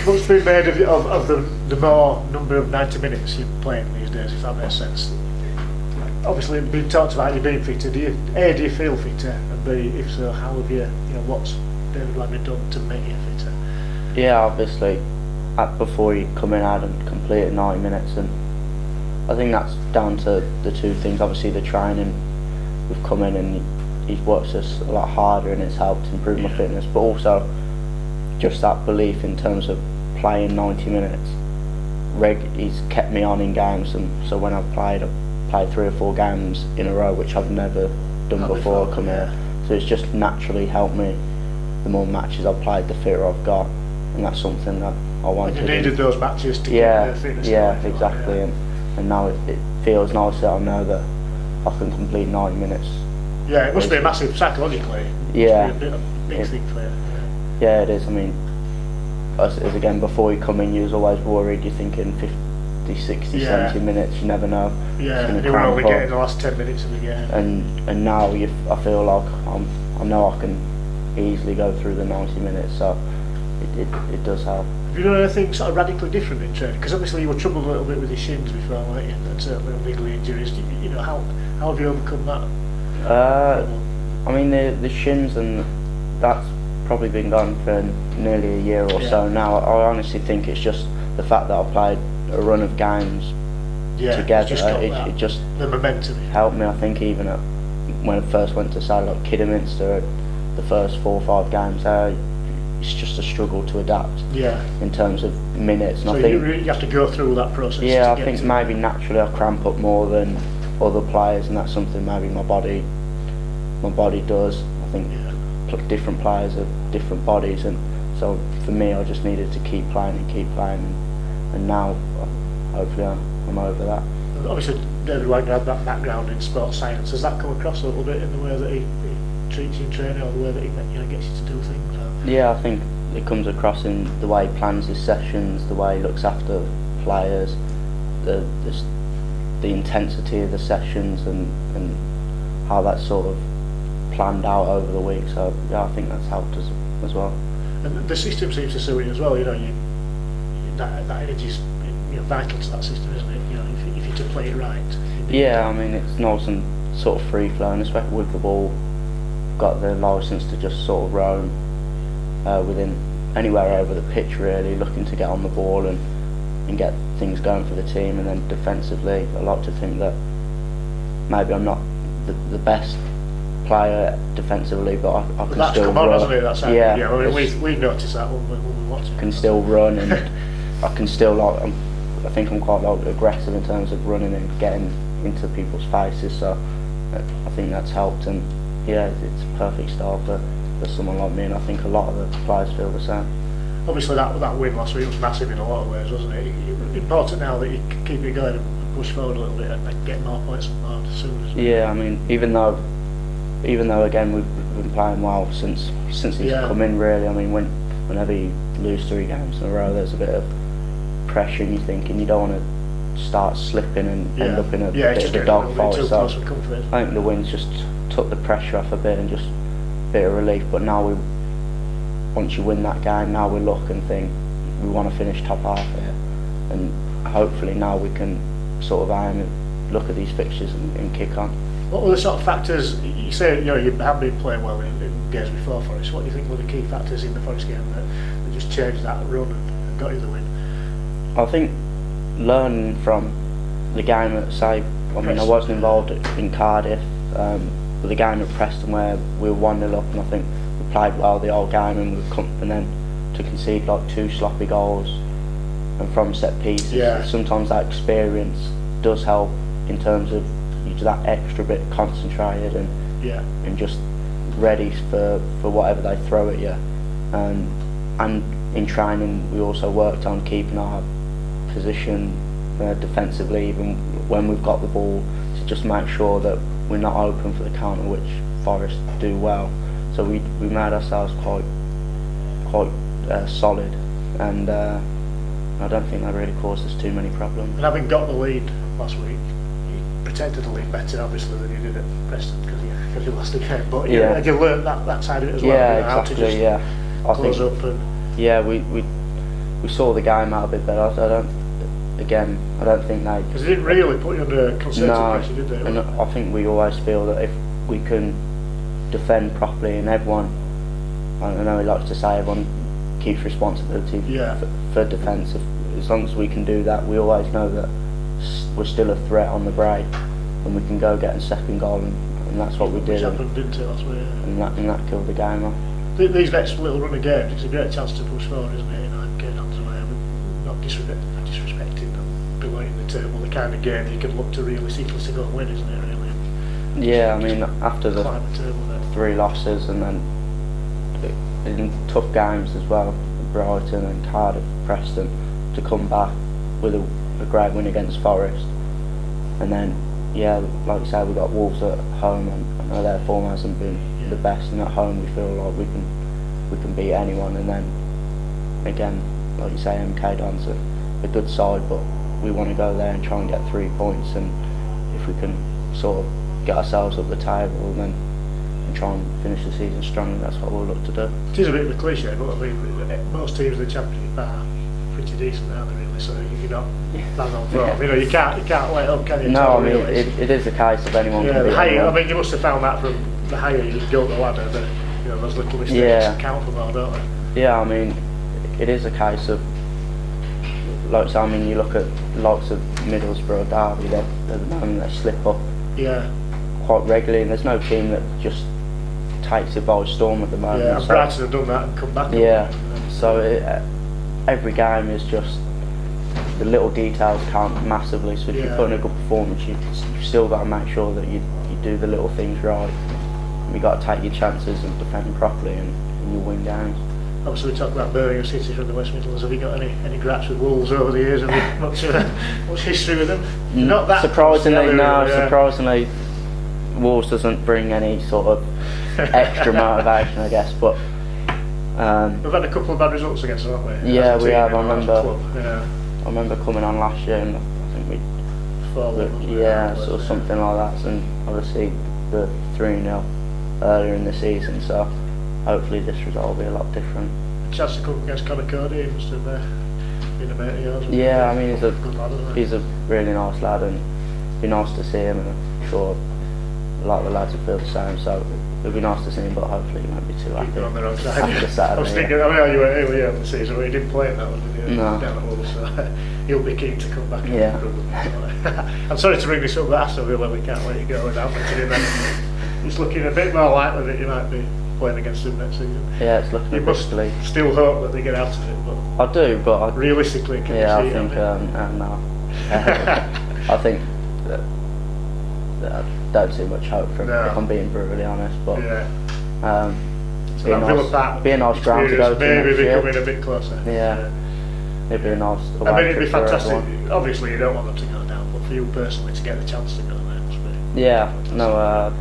much been made of the more number of 90 minutes you're playing these days, if that makes sense. Obviously, it's been talked about you being fitter. Do you feel fitter? And B, if so, how have you what's David Lammy done to make you fitter? Yeah, obviously, before he come in, I hadn't completed 90 minutes, and I think that's down to the two things. Obviously, the training, we've come in and he's worked us a lot harder, and it's helped improve my fitness, but also just that belief in terms of playing 90 minutes. He's kept me on in games, and so when I've played 3 or 4 games in a row, which I've never done before I come here. So it's just naturally helped me. The more matches I've played, the fitter I've got, and that's something that I wanted. And you needed those matches to get the fitness. Yeah, exactly. And now it feels nice that I know that I can complete 90 minutes. Yeah, it must be a massive psychologically. Yeah, it must be a big thing for you. Yeah, it is. I mean, as again, before you come in, you was always worried. You're thinking 50, 60, 70 minutes. You never know. Yeah, you were only getting the last 10 minutes of the game. And now I feel like I know I can easily go through the 90 minutes. So it does help. Have you done anything sort of radically different in training? Because obviously you were troubled a little bit with your shins before, weren't you? And certainly niggly injuries. How have you overcome that? I mean, the shins, and that's probably been gone for nearly a year or so now. I honestly think it's just the fact that I played a run of games together. It just the momentum helped me. I think even when I first went to say like Kidderminster, the first 4 or 5 games there, it's just a struggle to adapt. In terms of minutes. And so I think you have to go through that process. Yeah, I think maybe naturally I cramp up more than other players, and that's something maybe my body does. I think different players have different bodies, and so for me, I just needed to keep playing, and now hopefully I'm over that. Obviously, David Wagner had that background in sports science. Has that come across a little bit in the way that he treats you in training, or the way that he gets you to do things? Or? Yeah, I think it comes across in the way he plans his sessions, the way he looks after players, the intensity of the sessions, and how that's sort of planned out over the week. So yeah, I think that's helped us as well. And the system seems to suit you as well. That energy is vital to that system, isn't it? If you to play it right. Yeah, I mean it's nice and sort of free flowing, especially with the ball. Got the licence to just sort of roam within anywhere over the pitch, really, looking to get on the ball and get things going for the team. And then defensively, I like to think that maybe I'm not the best player defensively, but I can that's still come run. On, hasn't it? That's yeah, I mean, we've noticed that when we watch it. Can still run, and I can still I think I'm quite aggressive in terms of running and getting into people's faces. So I think that's helped, and yeah, it's a perfect start for someone like me, and I think a lot of the players feel the same. Obviously, that win last week was massive in a lot of ways, wasn't it? Important now that you keep it going and push forward a little bit and get more points on the board as soon as. Yeah, I mean, even though again we've been playing well since he's come in, really. I mean, whenever you lose 3 games in a row, there's a bit of pressure, and you're thinking you don't want to start slipping and end up in a bit of a dogfight. So I think the wins just took the pressure off a bit, and just a bit of relief. But now once you win that game, now we look and think we want to finish top half here, and hopefully now we can sort of aim and look at these fixtures and kick on. What were the sort of factors, you say you have been playing well in games before Forest, what do you think were the key factors in the Forest game that just changed that run and got you the win? I think learning from the game at I wasn't involved in Cardiff, but the game at Preston where we were 1-0 up, and I think we played well the whole game, and then to concede like 2 sloppy goals and from set pieces, sometimes that experience does help in terms of that extra bit concentrated and just ready for whatever they throw at you. And in training we also worked on keeping our position defensively, even when we've got the ball, to just make sure that we're not open for the counter, which Forest do well. So we made ourselves quite solid, and I don't think that really caused us too many problems. And having got the lead last week, protected the lead better obviously than you did at Preston because you lost the game, but had you learned that side of it as well? Yeah, exactly. How to just close up and we we saw the game out a bit better. I don't think they... Because they didn't really put you under concerted pressure, did they? And I think we always feel that if we can defend properly, and everyone, I know he likes to say everyone keeps responsibility for defence. As long as we can do that, we always know that we're still a threat on the break, and we can go get a second goal, and that's what we did. Which happened, didn't it, last week? Yeah. And that killed the game off. These next little run of games, it's a great chance to push forward, isn't it? You know, getting on to where we're not disrespecting and below the table, the kind of game you can look to realistically to go and win, isn't it, really? Yeah, I mean, after the table, 3 losses, and then in tough games as well, Brighton and Cardiff, Preston, to come back with a great win against Forest, and then like you say, we got Wolves at home, and I know their form hasn't been the best, and at home we feel like we can beat anyone, and then again, like you say, MK Don's a good side, but we want to go there and try and get 3 points, and if we can sort of get ourselves up the table then and try and finish the season strongly, that's what we'll look to do. It is a bit of a cliche, but I mean, most teams in the Championship are pretty decent, aren't they, really? So if you're not bang on form, you know, you can't let up, can you? No, I mean, it is a case of anyone can beat higher, anyone. I mean, you must have found that from the higher you go up the ladder, that, you know, those little mistakes count for more, don't they? Yeah, I mean, it is a case of, like, so, I mean, you look at lots of Middlesbrough, Derby, they slip up quite regularly, and there's no team that just takes it by storm at the moment. Yeah, and Brighton have done that and come back. Yeah, so every game is just, the little details count massively, so if you put in a good performance, you've still got to make sure that you do the little things right. You've got to take your chances and defend properly, and you'll win games. Obviously we talk about Birmingham City from the West Midlands. Have you got any gripes with Wolves over the years? Have you much history with them? Not that surprisingly, no. Surprisingly, Wolves doesn't bring any sort of extra motivation, I guess. But we've had a couple of bad results against them, haven't we? Yeah, we have. I remember coming on last year, and I think sort of something like that. And obviously the 3-0 earlier in the season. So hopefully this result will be a lot different. A chance to come against Conor Cody, he must have been a mate of yours. Yeah, I mean, he's a good lad, isn't he? He's a really nice lad, and it'd be nice to see him, and I'm sure a lot of the lads will feel the same, so it'd be nice to see him, but hopefully he won't be too happy. On the wrong side. After Saturday, I was thinking, I mean, you were earlier in the season, but he didn't play in that one, did he? No. Down at Wolves, so he'll be keen to come back. Yeah. I'm sorry to bring this up, but Aston Villa, we can't let you go without mentioning that. It's looking a bit more likely that you might be playing against them next season. Yeah, it's looking. You must still hope that they get out of it, but I do, but realistically, can you see it? No. I think that I don't see much hope from it, if I'm being brutally honest. But be a nice ground to go to. Maybe they're coming a bit closer. Yeah. It'd be a nice. I mean, it'd be fantastic. Obviously, you don't want them to go down, but for you personally to get the chance to go there, it must be. Yeah. No.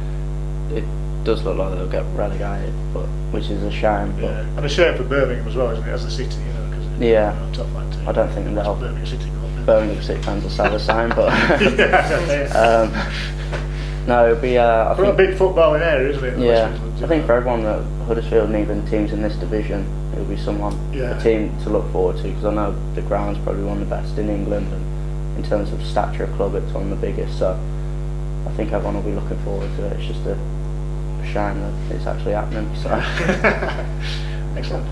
It does look like they'll get relegated, but which is a shame. But and a shame for Birmingham as well, isn't it? As the city, you know, because top line team. I don't think they'll. Birmingham City fans will say the same, but no, it'll be. I think, a big footballing area, isn't it? Yeah, I think for everyone that Huddersfield and even teams in this division, it'll be a team to look forward to, because I know the ground's probably one of the best in England, and in terms of stature of club, it's one of the biggest. So I think everyone will be looking forward to it. It's just a shame that it's actually happening. So excellent.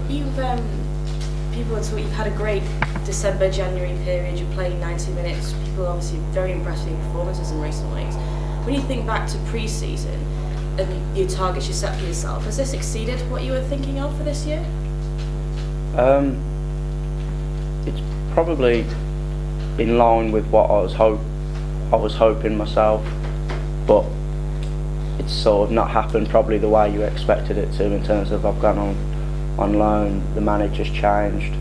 People are talking, you've had a great December, January period, you're playing 90 minutes, people are obviously very impressed with your performances in recent weeks. When you think back to pre-season and your targets you set for yourself, has this exceeded what you were thinking of for this year? It's probably in line with what I was hoping myself, but it's sort of not happened probably the way you expected it to, in terms of I've gone on loan, the manager's changed.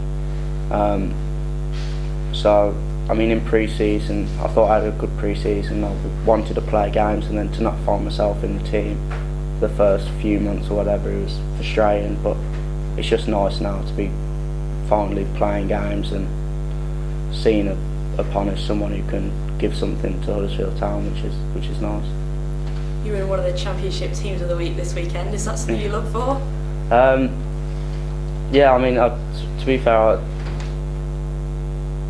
So, I mean, in pre-season, I thought I had a good pre-season. I wanted to play games, and then to not find myself in the team for the first few months or whatever, it was frustrating. But it's just nice now to be finally playing games and seen upon as someone who can give something to Huddersfield Town, which is nice. You were in one of the Championship teams of the week this weekend. Is that something you look for? Yeah, I mean, to be fair,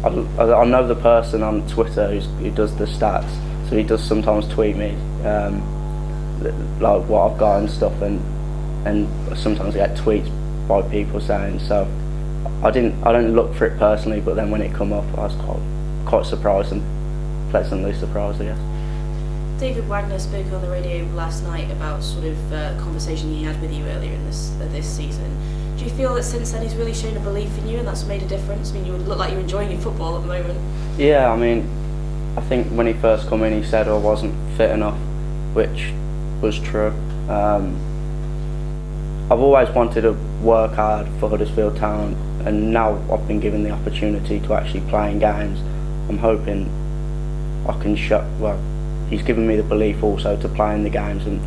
I know the person on Twitter who does the stats, so he does sometimes tweet me like what I've got and stuff, and sometimes I get tweets by people saying so. I don't look for it personally, but then when it come up, I was quite surprised and pleasantly surprised, I guess. David Wagner spoke on the radio last night about sort of conversation he had with you earlier in this season. Do you feel that since then he's really shown a belief in you and that's made a difference? I mean, you look like you're enjoying your football at the moment. Yeah, I mean, I think when he first come in, he said I wasn't fit enough, which was true. I've always wanted to work hard for Huddersfield Town, and now I've been given the opportunity to actually play in games. I'm hoping I can he's given me the belief also to play in the games and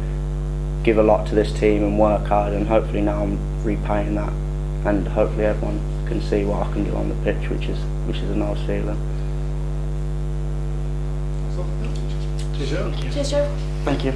give a lot to this team and work hard, and hopefully now I'm repaying that, and hopefully everyone can see what I can do on the pitch, which is a nice feeling. Cheers, Joe. Cheers, Joe. Thank you.